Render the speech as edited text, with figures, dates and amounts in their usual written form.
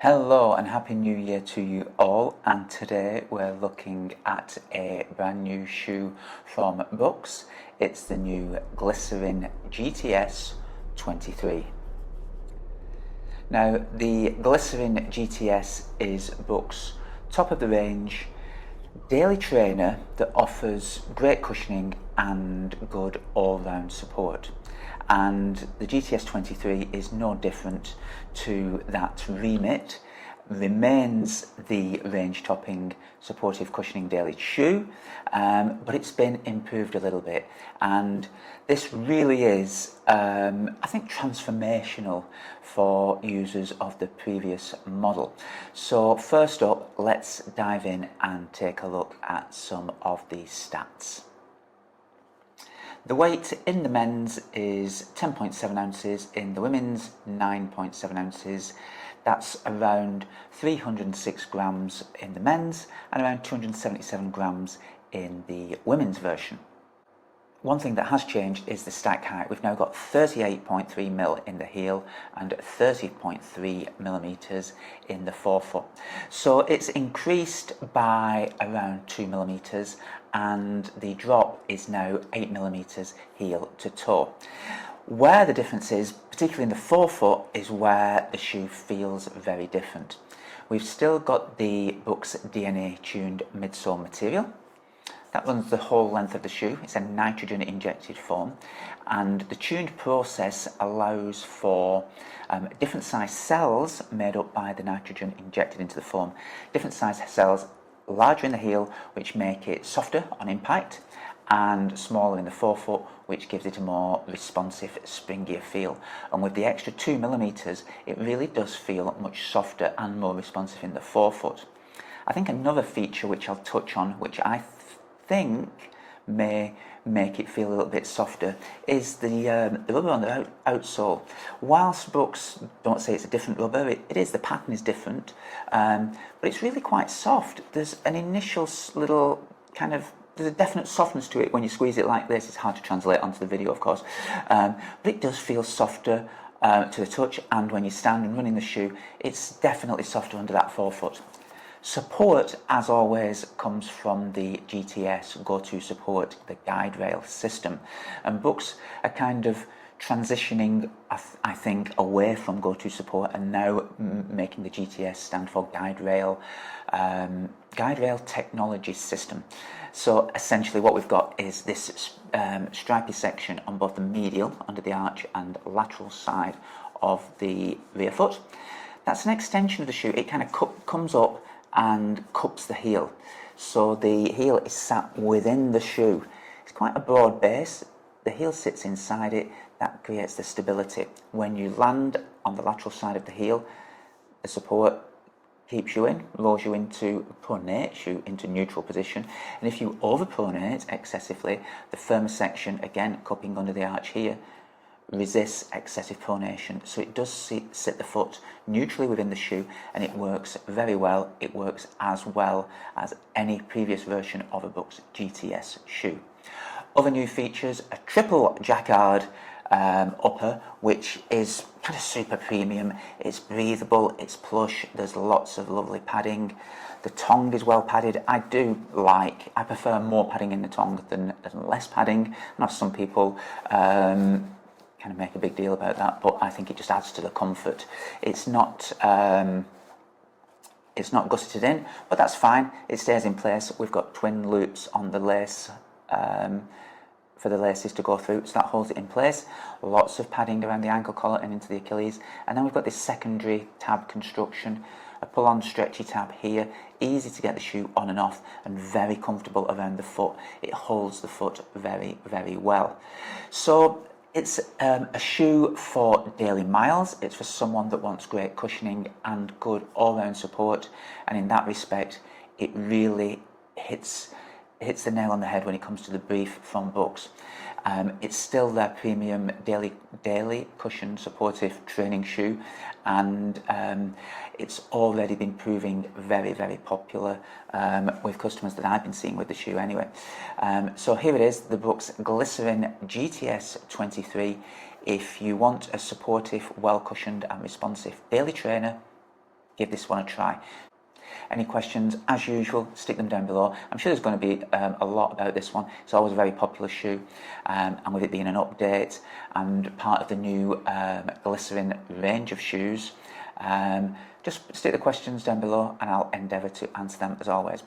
Hello and Happy New Year to you all, and today we're looking at a brand new shoe from Brooks. It's the new Glycerin GTS 23. Now the Glycerin GTS is Brooks' top of the range daily trainer that offers great cushioning and good all-round support. And the GTS 23 is no different to that remit. Remains the range topping supportive cushioning daily shoe, but it's been improved a little bit, and this really is I think transformational for users of the previous model. So first up, let's dive in and take a look at some of these stats. The weight in the men's is 10.7 ounces, in the women's 9.7 ounces. That's around 306 grams in the men's and around 277 grams in the women's version. One thing that has changed is the stack height. We've now got 38.3 mil in the heel and 30.3 millimeters in the forefoot. So it's increased by around 2 millimeters, and the drop is now 8 millimeters heel to toe. Where the difference is, particularly in the forefoot, is where the shoe feels very different. We've still got the Brooks DNA tuned midsole material. That runs the whole length of the shoe. It's a nitrogen injected foam, and the tuned process allows for different size cells made up by the nitrogen injected into the foam. Different size cells, larger in the heel, which make it softer on impact, and smaller in the forefoot, which gives it a more responsive, springier feel. And with the extra 2 millimeters, it really does feel much softer and more responsive in the forefoot. I think another feature which I'll touch on, which I think may make it feel a little bit softer, is the rubber on the outsole. Whilst Brooks don't say it's a different rubber, it is, the pattern is different, but it's really quite soft. There's an initial little kind of, there's a definite softness to it when you squeeze it like this. It's hard to translate onto the video, of course, but it does feel softer to the touch, and when you stand and run in the shoe, it's definitely softer under that forefoot. Support, as always, comes from the GTS go-to support, the GuideRails system, and Brooks are kind of transitioning, I think, away from go-to support and now making the GTS stand for GuideRail technology system. So essentially what we've got is this stripy section on both the medial, under the arch, and lateral side of the rear foot. That's an extension of the shoe. It kind of comes up and cups the heel. So the heel is sat within the shoe. It's quite a broad base. The heel sits inside it. That creates the stability. When you land on the lateral side of the heel, the support keeps you in, rolls you into, pronates you into neutral position. And if you overpronate excessively, the firmer section, again cupping under the arch here, resists excessive pronation. So it does sit the foot neutrally within the shoe, and it works very well. It works as well as any previous version of a Brooks GTS shoe. Other new features: a triple jacquard upper, which is kind of super premium. It's breathable, it's plush, there's lots of lovely padding. The tongue is well padded. I prefer more padding in the tongue than less padding. I know some people kind of make a big deal about that, but I think it just adds to the comfort. It's not gusseted in, but that's fine. It stays in place. We've got twin loops on the lace for the laces to go through, so that holds it in place. Lots of padding around the ankle collar and into the Achilles, and then we've got this secondary tab construction, a pull-on stretchy tab here, easy to get the shoe on and off, and very comfortable around the foot. It holds the foot very, very well. So it's a shoe for daily miles. It's for someone that wants great cushioning and good all-round support, and in that respect, it really hits the nail on the head when it comes to the brief from Brooks. It's still their premium daily cushion supportive training shoe, and it's already been proving very, very popular with customers that I've been seeing with the shoe anyway. So here it is, the Brooks Glycerin GTS 23. If you want a supportive, well cushioned and responsive daily trainer, give this one a try. Any questions, as usual, stick them down below. I'm sure there's going to be a lot about this one. It's always a very popular shoe, and with it being an update and part of the new Glycerin range of shoes, just stick the questions down below and I'll endeavour to answer them as always.